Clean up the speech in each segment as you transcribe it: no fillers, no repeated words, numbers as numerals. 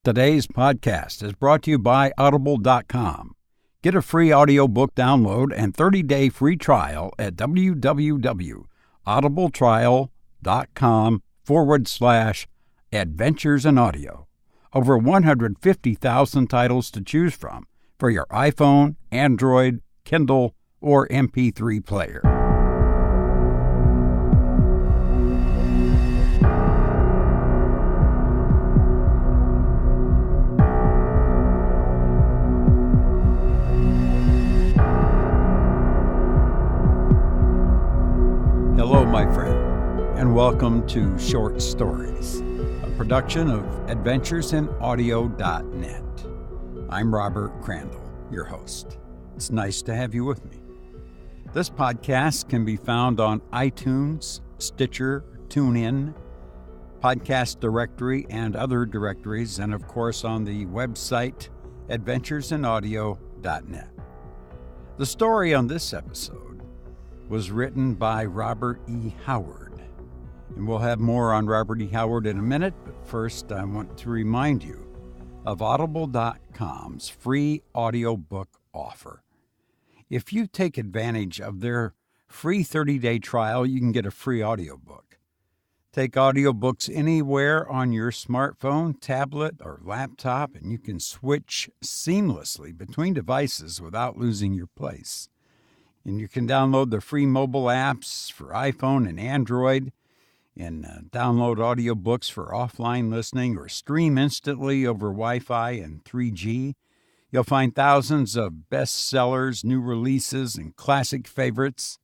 Today's podcast is brought to you by Audible.com. Get a free audiobook download and 30-day free trial at www.audibletrial.com/adventures in audio. Over 150,000 titles to choose from for your iPhone, Android, Kindle, or MP3 player. Hello, my friend, and welcome to Short Stories, a production of adventuresinaudio.net. I'm Robert Crandall, your host. It's nice to have you with me. This podcast can be found on iTunes, Stitcher, TuneIn, Podcast Directory, and other directories, and of course on the website adventuresinaudio.net. The story on this episode was written by Robert E. Howard. And we'll have more on Robert E. Howard in a minute, but first I want to remind you of Audible.com's free audiobook offer. If you take advantage of their free 30-day trial, you can get a free audiobook. Take audiobooks anywhere on your smartphone, tablet, or laptop, and you can switch seamlessly between devices without losing your place. And you can download the free mobile apps for iPhone and Android, and download audiobooks for offline listening or stream instantly over Wi-Fi and 3G. You'll find thousands of bestsellers, new releases, and classic favorites.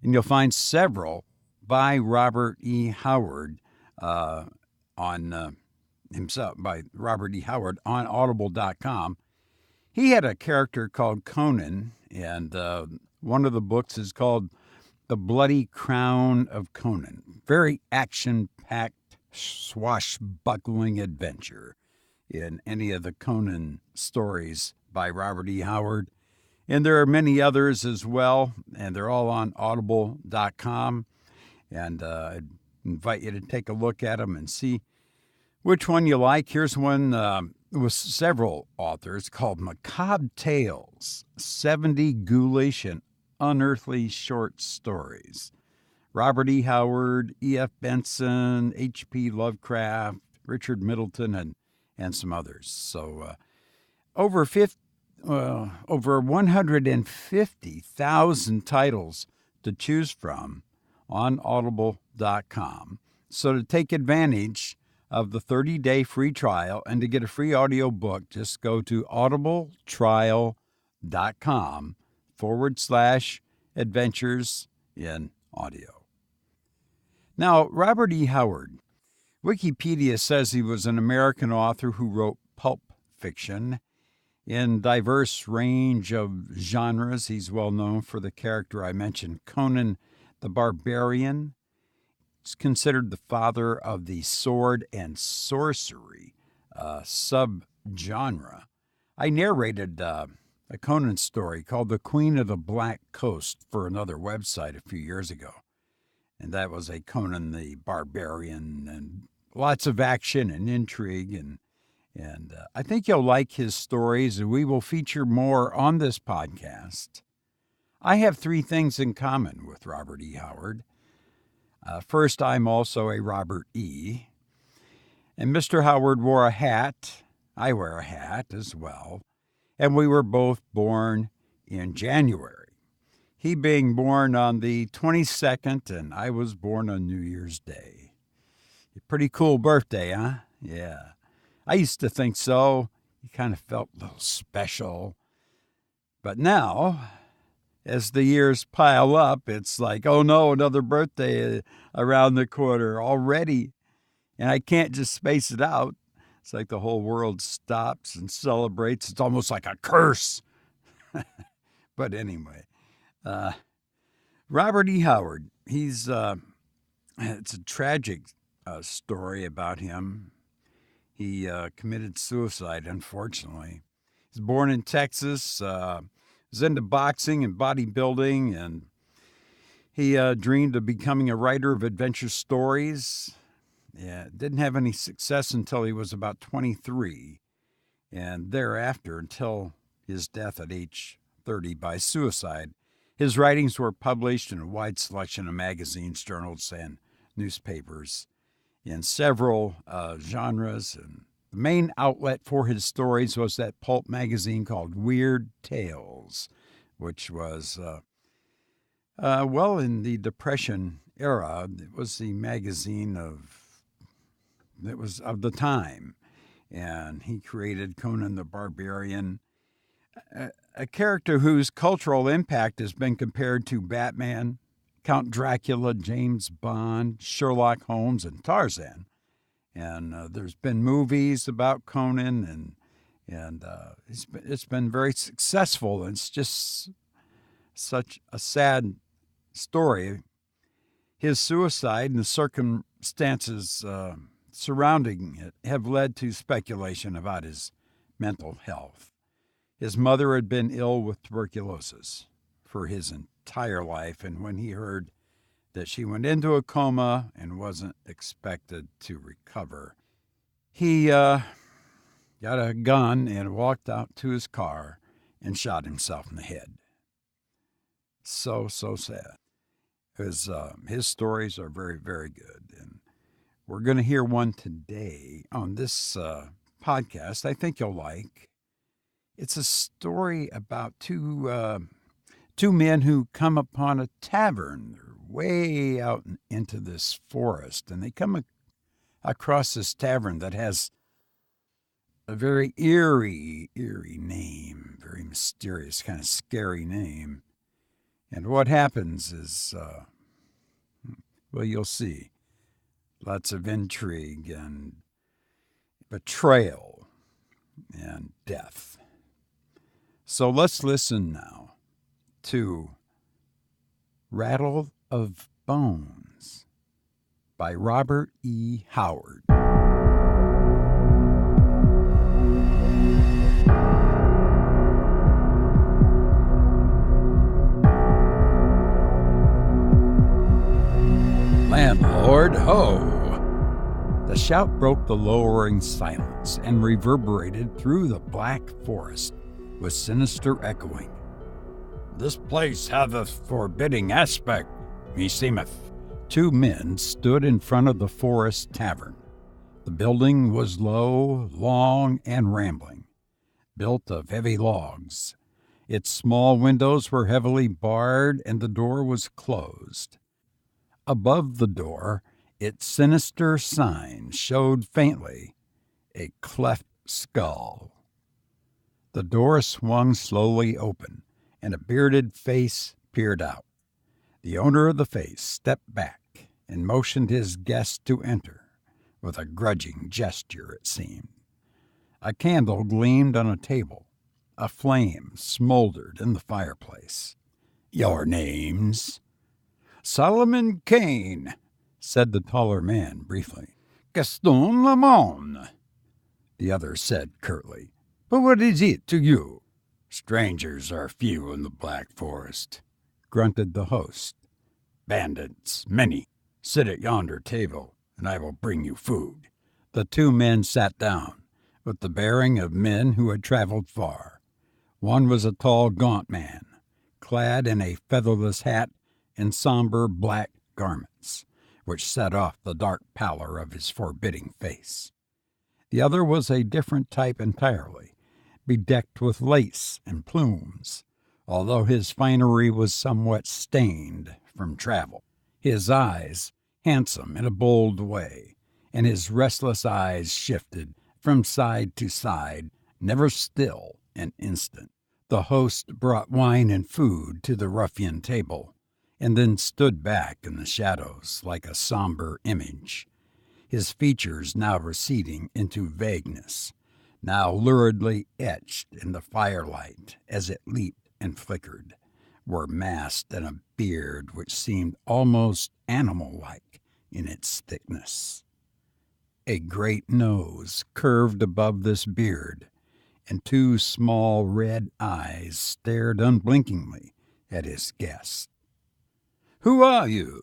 And you'll find several by Robert E. Howard by Robert E. Howard on Audible.com. He had a character called Conan, and one of the books is called The Bloody Crown of Conan. Very action-packed, swashbuckling adventure in any of the Conan stories by Robert E. Howard. And there are many others as well, and they're all on Audible.com. And I invite you to take a look at them and see which one you like. Here's one with several authors called Macabre Tales, 70 Ghoulish and Unearthly Short Stories. Robert E. Howard, E.F. Benson, H.P. Lovecraft, Richard Middleton, and some others. So over 150,000 titles to choose from on Audible.com. So to take advantage of the 30-day free trial and to get a free audiobook, just go to audibletrial.com/adventures in audio. Now, Robert E. Howard, Wikipedia says he was an American author who wrote pulp fiction in diverse range of genres. He's well known for the character I mentioned, Conan the Barbarian. He's considered the father of the sword and sorcery subgenre. I narrated a Conan story called The Queen of the Black Coast for another website a few years ago. And that was a Conan the Barbarian, and lots of action and intrigue. And I think you'll like his stories, and we will feature more on this podcast. I have three things in common with Robert E. Howard. First, I'm also a Robert E. And Mr. Howard wore a hat. I wear a hat as well. And we were both born in January. He being born on the 22nd, and I was born on New Year's Day. A pretty cool birthday, huh? Yeah. I used to think so. He kind of felt a little special. But now, as the years pile up, it's like, oh no, another birthday around the corner already. And I can't just space it out. It's like the whole world stops and celebrates. It's almost like a curse. But anyway, Robert E. Howard, it's a tragic story about him. He committed suicide, unfortunately. He was born in Texas, was into boxing and bodybuilding, and he dreamed of becoming a writer of adventure stories. Didn't have any success until he was about 23, and thereafter until his death at age 30 by suicide. His writings were published in a wide selection of magazines, journals, and newspapers in several genres. And the main outlet for his stories was that pulp magazine called Weird Tales, which was, in the Depression era, it was the magazine of the time. And he created Conan the Barbarian, a character whose cultural impact has been compared to Batman, Count Dracula, James Bond, Sherlock Holmes, and Tarzan. And there's been movies about Conan, and it's been very successful. It's just such a sad story. His suicide and the circumstances surrounding it have led to speculation about his mental health. His mother had been ill with tuberculosis for his entire life, and when he heard that she went into a coma and wasn't expected to recover, he got a gun and walked out to his car and shot himself in the head. So sad. His stories are very, very good, and we're going to hear one today on this podcast I think you'll like. It's a story about two men who come upon a tavern. They're way out into this forest, and they come across this tavern that has a very eerie name, very mysterious, kind of scary name. And what happens is, you'll see. Lots of intrigue and betrayal and death. So let's listen now to Rattle of Bones by Robert E. Howard. Landlord, ho! The shout broke the lowering silence and reverberated through the black forest with sinister echoing. This place hath a forbidding aspect, meseemeth. Two men stood in front of the forest tavern. The building was low, long, and rambling, built of heavy logs. Its small windows were heavily barred, and the door was closed. Above the door, its sinister sign showed faintly a cleft skull. The door swung slowly open, and a bearded face peered out. The owner of the face stepped back and motioned his guest to enter, with a grudging gesture, it seemed. A candle gleamed on a table. A flame smoldered in the fireplace. "Your names?" "Solomon Kane," said the taller man briefly. "Gaston Lamont," the other said curtly. "But what is it to you?" "Strangers are few in the Black Forest," grunted the host. "Bandits, many. Sit at yonder table, and I will bring you food." The two men sat down, with the bearing of men who had traveled far. One was a tall, gaunt man, clad in a featherless hat and somber black garments, which set off the dark pallor of his forbidding face. The other was a different type entirely, bedecked with lace and plumes, although his finery was somewhat stained from travel. His eyes, handsome in a bold way, and his restless eyes shifted from side to side, never still an instant. The host brought wine and food to the ruffian table, and then stood back in the shadows like a somber image, his features now receding into vagueness, now luridly etched in the firelight as it leaped and flickered, were masked in a beard which seemed almost animal-like in its thickness. A great nose curved above this beard, and two small red eyes stared unblinkingly at his guest. "Who are you?"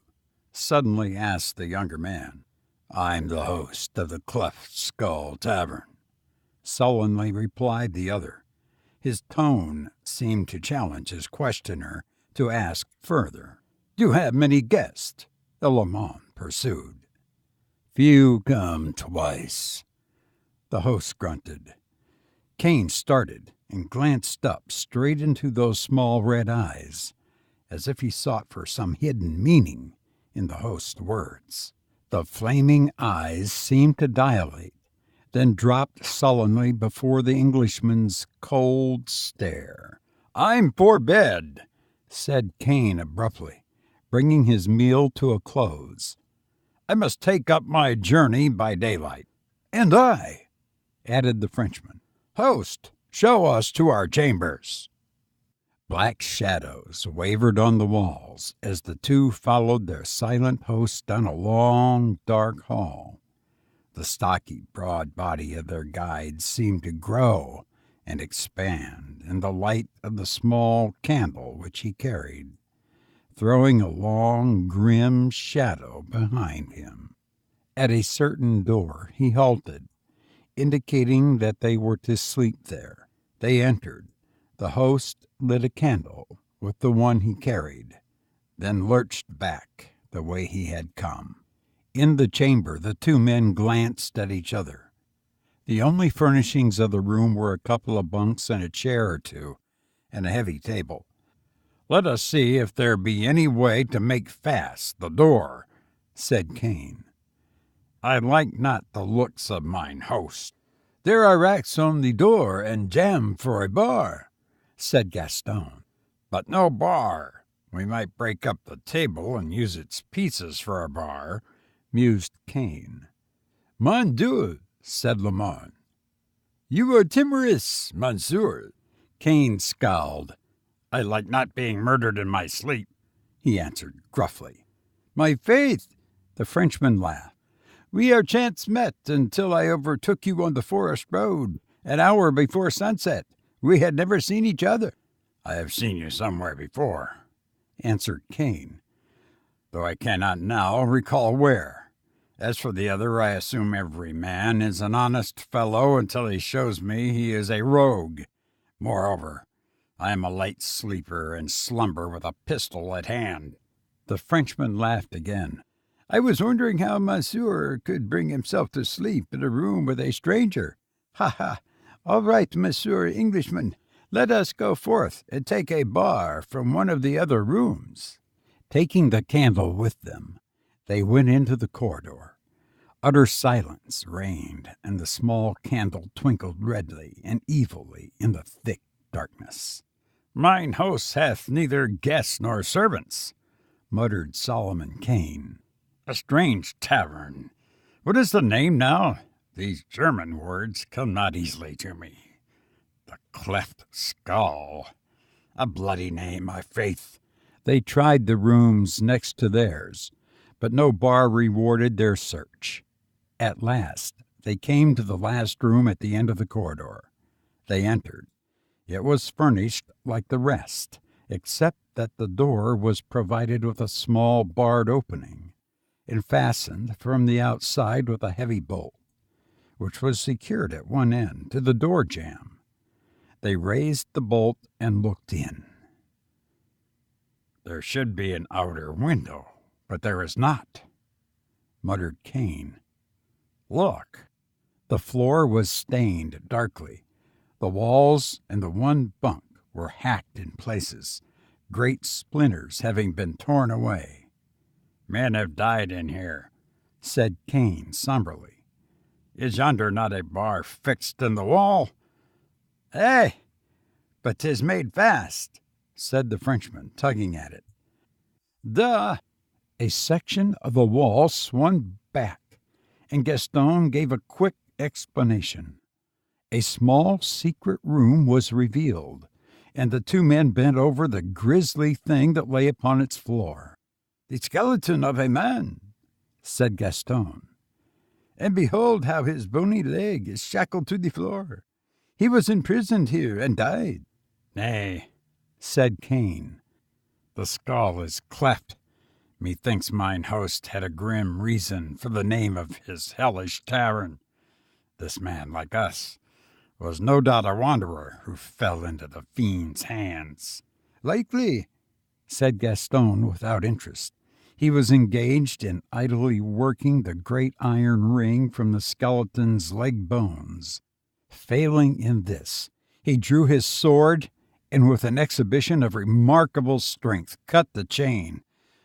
suddenly asked the younger man. I'm the host of the Cleft Skull Tavern, sullenly replied the other. His tone seemed to challenge his questioner to ask further. Do you have many guests? The Lamont pursued. Few come twice, the host grunted. Kane started and glanced up straight into those small red eyes, as if he sought for some hidden meaning in the host's words. The flaming eyes seemed to dilate, then dropped sullenly before the Englishman's cold stare. I'm for bed, said Kane abruptly, bringing his meal to a close. I must take up my journey by daylight. And I, added the Frenchman. Host, show us to our chambers. Black shadows wavered on the walls as the two followed their silent host down a long, dark hall. The stocky, broad body of their guide seemed to grow and expand in the light of the small candle which he carried, throwing a long, grim shadow behind him. At a certain door he halted, indicating that they were to sleep there. They entered. The host lit a candle with the one he carried, then lurched back the way he had come. In the chamber, the two men glanced at each other. The only furnishings of the room were a couple of bunks and a chair or two, and a heavy table. Let us see if there be any way to make fast the door, said Kane. I like not the looks of mine host. There are racks on the door and jamb for a bar, said Gaston. But no bar. We might break up the table and use its pieces for a bar, mused Kane. Mon Dieu, said Lamont. You are timorous, monsieur. Kane scowled. I like not being murdered in my sleep, he answered gruffly. My faith, the Frenchman laughed. We are chance met until I overtook you on the forest road, an hour before sunset. We had never seen each other. I have seen you somewhere before, answered Kane, though I cannot now recall where. As for the other, I assume every man is an honest fellow until he shows me he is a rogue. Moreover, I am a light sleeper and slumber with a pistol at hand. The Frenchman laughed again. I was wondering how monsieur could bring himself to sleep in a room with a stranger. Ha ha! All right, monsieur Englishman, let us go forth and take a bar from one of the other rooms. Taking the candle with them, they went into the corridor. Utter silence reigned, and the small candle twinkled redly and evilly in the thick darkness. Mine host hath neither guests nor servants, muttered Solomon Kane. A strange tavern. What is the name now? These German words come not easily to me. The Cleft Skull. A bloody name, my faith. They tried the rooms next to theirs, but no bar rewarded their search. At last, they came to the last room at the end of the corridor. They entered. It was furnished like the rest, except that the door was provided with a small barred opening, and fastened from the outside with a heavy bolt, which was secured at one end to the door jamb. They raised the bolt and looked in. There should be an outer window, but there is not, muttered Kane. Look. The floor was stained darkly. The walls and the one bunk were hacked in places, great splinters having been torn away. Men have died in here, said Kane somberly. Is yonder not a bar fixed in the wall? Eh, but 'tis made fast, said the Frenchman, tugging at it. Duh! A section of the wall swung back, and Gaston gave a quick explanation. A small secret room was revealed, and the two men bent over the grisly thing that lay upon its floor. The skeleton of a man, said Gaston. And behold how his bony leg is shackled to the floor. He was imprisoned here and died. Nay, said Kane. The skull is cleft, Methinks mine host had a grim reason for the name of his hellish tavern. This man, like us, was no doubt a wanderer who fell into the fiend's hands. Likely, said Gaston without interest. He was engaged in idly working the great iron ring from the skeleton's leg bones. Failing in this, he drew his sword and with an exhibition of remarkable strength cut the chain,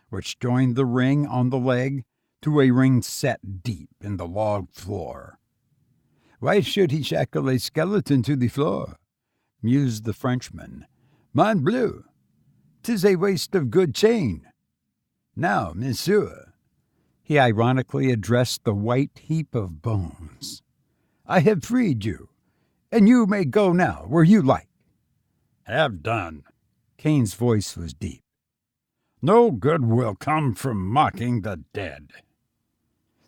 which joined the ring on the leg to a ring set deep in the log floor. Why should he shackle a skeleton to the floor? Mused the Frenchman. Mon bleu, 'tis a waste of good chain. Now, monsieur, he ironically addressed the white heap of bones, I have freed you, and you may go now where you like. Have done. Kane's voice was deep. No good will come from mocking the dead.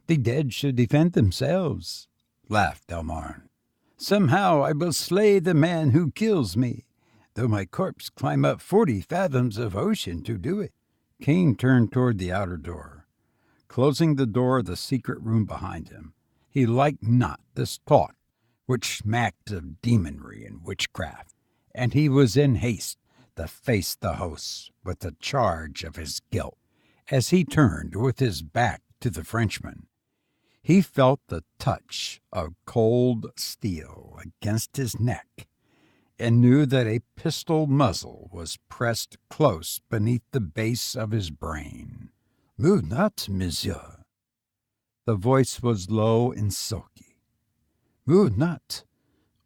The dead should defend themselves, laughed Delmarne. Somehow I will slay the man who kills me, though my corpse climb up 40 fathoms of ocean to do it. Kane turned toward the outer door, closing the door of the secret room behind him. He liked not this talk, which smacked of demonry and witchcraft, and he was in haste to face the hosts with the charge of his guilt. As he turned with his back to the Frenchman, he felt the touch of cold steel against his neck and knew that a pistol muzzle was pressed close beneath the base of his brain. Move not, monsieur. The voice was low and sulky. Move not,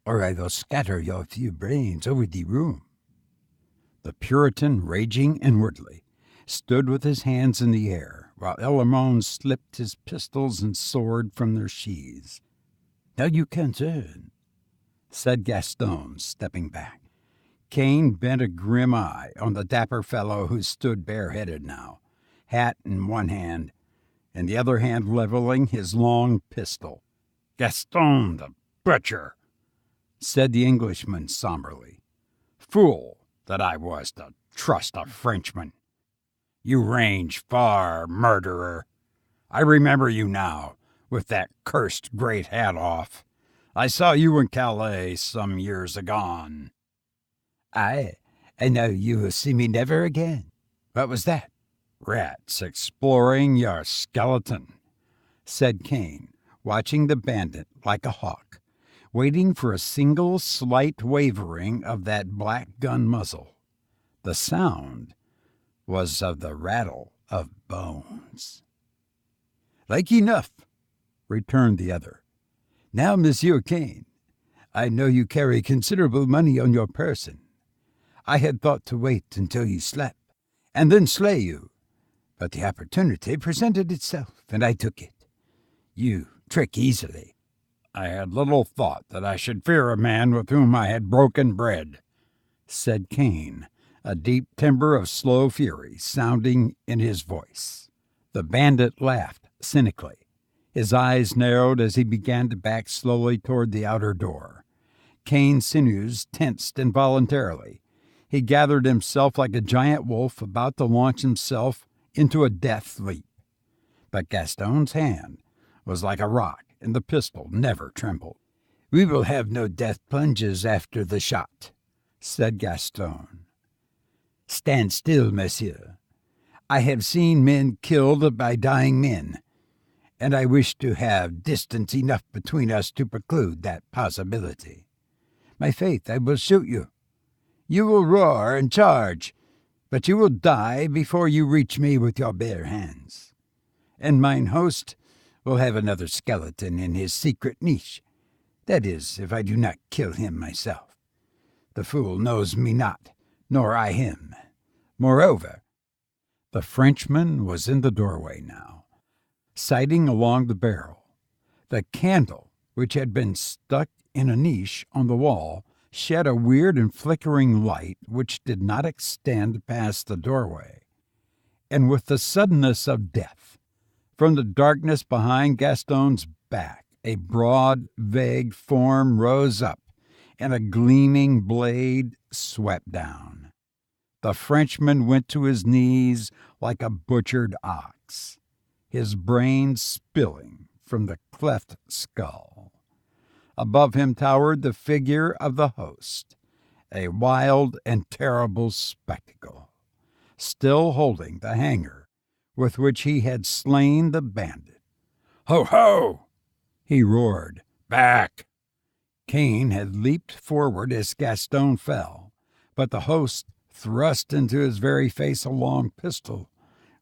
or I will scatter your few brains over the room. The Puritan, raging inwardly, stood with his hands in the air, while Elamon slipped his pistols and sword from their sheaths. Now you can turn, said Gaston, stepping back. Kane bent a grim eye on the dapper fellow who stood bareheaded now, hat in one hand, and the other hand leveling his long pistol. Gaston the butcher, said the Englishman somberly. Fool that I was to trust a Frenchman. You range far, murderer. I remember you now, with that cursed great hat off. I saw you in Calais some years agone. Aye, and now you will see me never again. What was that? Rats exploring your skeleton, said Kane, watching the bandit like a hawk, waiting for a single slight wavering of that black gun muzzle. The sound was of the rattle of bones. Like enough, returned the other. Now, Monsieur Kane, I know you carry considerable money on your person. I had thought to wait until you slept, and then slay you, but the opportunity presented itself, and I took it. You trick easily. I had little thought that I should fear a man with whom I had broken bread, said Kane, a deep timbre of slow fury sounding in his voice. The bandit laughed cynically. His eyes narrowed as he began to back slowly toward the outer door. Kane's sinews tensed involuntarily. He gathered himself like a giant wolf about to launch himself into a death leap. But Gaston's hand was like a rock, and the pistol never trembled. We will have no death plunges after the shot, said Gaston. Stand still, monsieur. I have seen men killed by dying men, and I wish to have distance enough between us to preclude that possibility. My faith, I will shoot you. You will roar and charge, but you will die before you reach me with your bare hands. And mine host will have another skeleton in his secret niche. That is, if I do not kill him myself. The fool knows me not, nor I him. Moreover, the Frenchman was in the doorway now, sighting along the barrel. The candle, which had been stuck in a niche on the wall, shed a weird and flickering light which did not extend past the doorway. And with the suddenness of death, from the darkness behind Gaston's back, a broad, vague form rose up, and a gleaming blade swept down. The Frenchman went to his knees like a butchered ox, his brains spilling from the cleft skull. Above him towered the figure of the host, a wild and terrible spectacle, still holding the hanger with which he had slain the bandit. "Ho, ho!" he roared. "Back!" Cain had leaped forward as Gaston fell, but the host thrust into his very face a long pistol,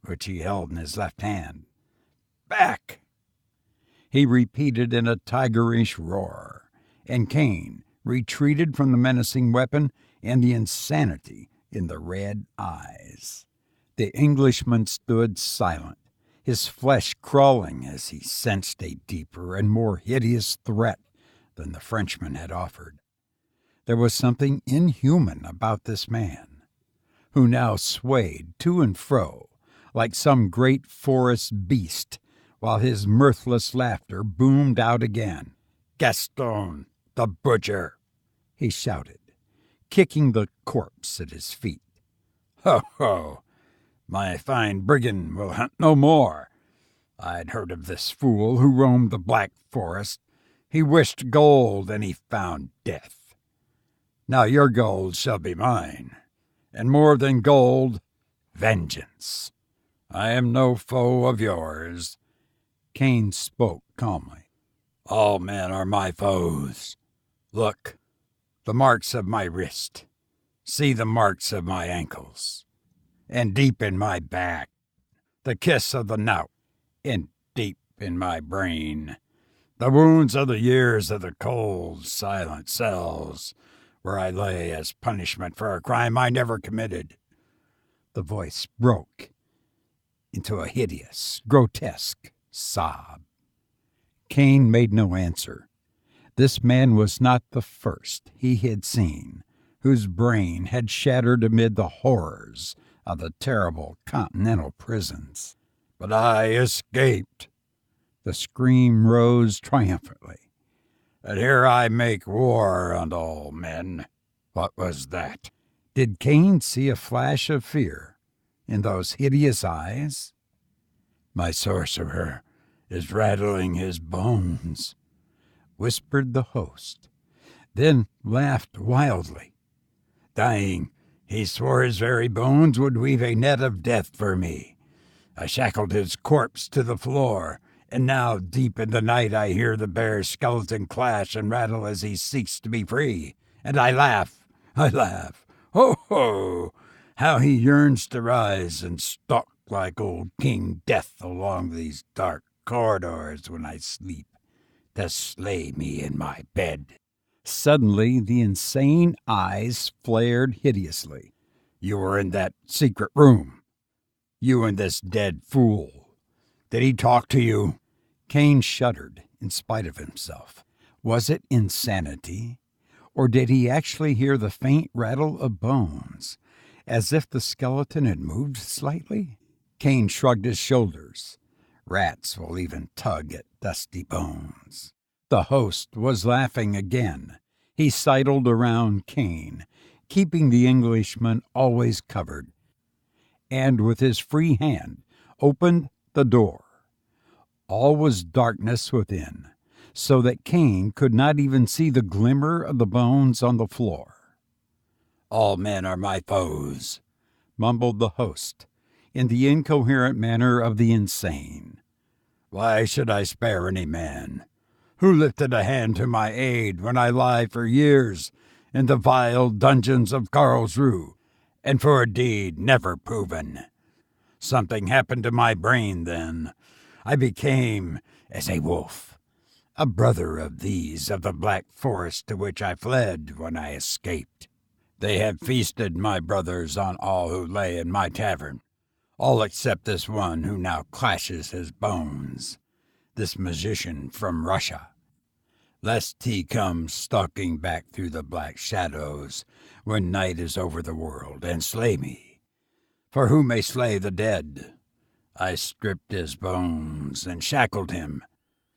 which he held in his left hand. "Back!" he repeated in a tigerish roar, and Cain retreated from the menacing weapon and the insanity in the red eyes. The Englishman stood silent, his flesh crawling as he sensed a deeper and more hideous threat than the Frenchman had offered. There was something inhuman about this man, who now swayed to and fro like some great forest beast, while his mirthless laughter boomed out again. "Gaston, the butcher!" he shouted, kicking the corpse at his feet. "Ho, ho! My fine brigand will hunt no more. I'd heard of this fool who roamed the Black Forest. He wished gold, and he found death. Now your gold shall be mine, and more than gold, vengeance. I am no foe of yours." Cain spoke calmly. "All men are my foes. Look, the marks of my wrist. See the marks of my ankles. And deep in my back, the kiss of the knout, and deep in my brain, the wounds of the years of the cold, silent cells, where I lay as punishment for a crime I never committed." The voice broke into a hideous, grotesque sob. Cain made no answer. This man was not the first he had seen, whose brain had shattered amid the horrors of the terrible continental prisons. "But I escaped." The scream rose triumphantly. "And here I make war on all men." What was that? Did Cain see a flash of fear in those hideous eyes? "My sorcerer is rattling his bones," whispered the host, then laughed wildly. "Dying, he swore his very bones would weave a net of death for me. I shackled his corpse to the floor, and now deep in the night I hear the bare skeleton clash and rattle as he seeks to be free. And I laugh. Ho, ho! How he yearns to rise and stalk like old King Death along these dark corridors when I sleep, to slay me in my bed." Suddenly the insane eyes flared hideously. "You were in that secret room. You and this dead fool. Did he talk to you?" Cain shuddered in spite of himself. Was it insanity? Or did he actually hear the faint rattle of bones, as if the skeleton had moved slightly? Cain shrugged his shoulders. Rats will even tug at dusty bones. The host was laughing again. He sidled around Cain, keeping the Englishman always covered, and with his free hand opened the door. All was darkness within, so that Cain could not even see the glimmer of the bones on the floor. "All men are my foes," mumbled the host, in the incoherent manner of the insane. "Why should I spare any man? Who lifted a hand to my aid when I lie for years in the vile dungeons of Karlsruhe, and for a deed never proven? Something happened to my brain then. I became as a wolf, a brother of these of the Black Forest to which I fled when I escaped. They have feasted, my brothers, on all who lay in my tavern, all except this one who now clashes his bones, this magician from Russia, lest he come stalking back through the black shadows when night is over the world and slay me. For who may slay the dead? I stripped his bones and shackled him.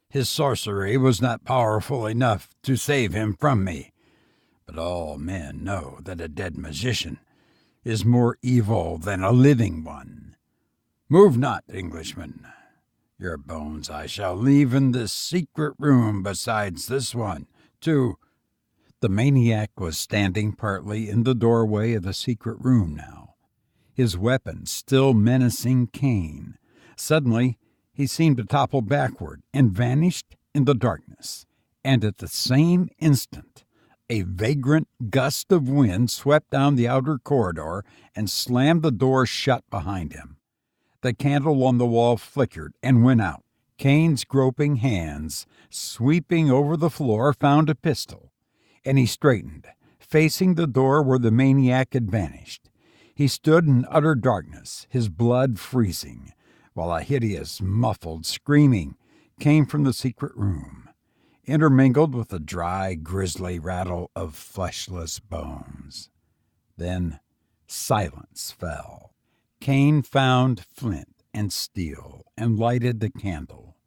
His sorcery was not powerful enough to save him from me, but all men know that a dead magician is more evil than a living one. Move not, Englishman. Your bones I shall leave in this secret room besides this one, too." The maniac was standing partly in the doorway of the secret room now, his weapon still menacing Cain. Suddenly, he seemed to topple backward and vanished in the darkness. And at the same instant, a vagrant gust of wind swept down the outer corridor and slammed the door shut behind him. The candle on the wall flickered and went out. Cain's groping hands, sweeping over the floor, found a pistol, and he straightened, facing the door where the maniac had vanished. He stood in utter darkness, his blood freezing, while a hideous, muffled screaming came from the secret room, intermingled with the dry, grisly rattle of fleshless bones. Then silence fell. Cain found flint and steel and lighted the candle.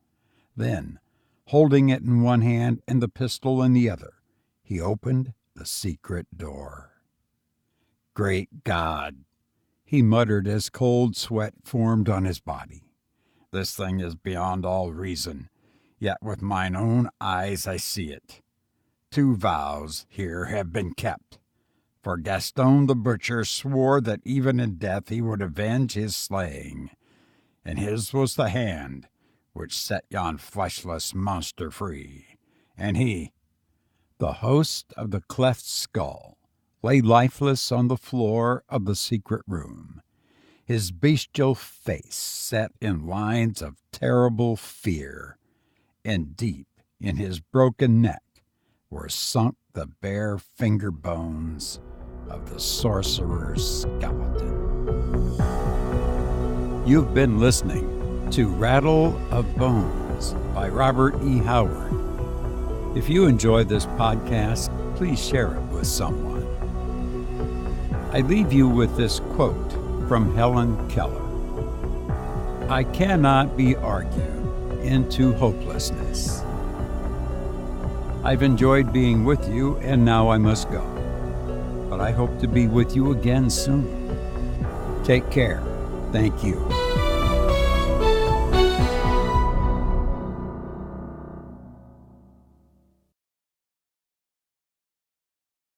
Then, holding it in one hand and the pistol in the other, he opened the secret door. "Great God," he muttered as cold sweat formed on his body. "This thing is beyond all reason, yet with mine own eyes I see it. 2 vows here have been kept, for Gaston the butcher swore that even in death he would avenge his slaying, and his was the hand which set yon fleshless monster free, and he—" The host of the cleft skull lay lifeless on the floor of the secret room, his bestial face set in lines of terrible fear, and deep in his broken neck were sunk the bare finger bones of the sorcerer's skeleton. You've been listening to Rattle of Bones by Robert E. Howard. If you enjoy this podcast, please share it with someone. I leave you with this quote from Helen Keller: "I cannot be argued into hopelessness." I've enjoyed being with you, and now I must go. But I hope to be with you again soon. Take care. Thank you.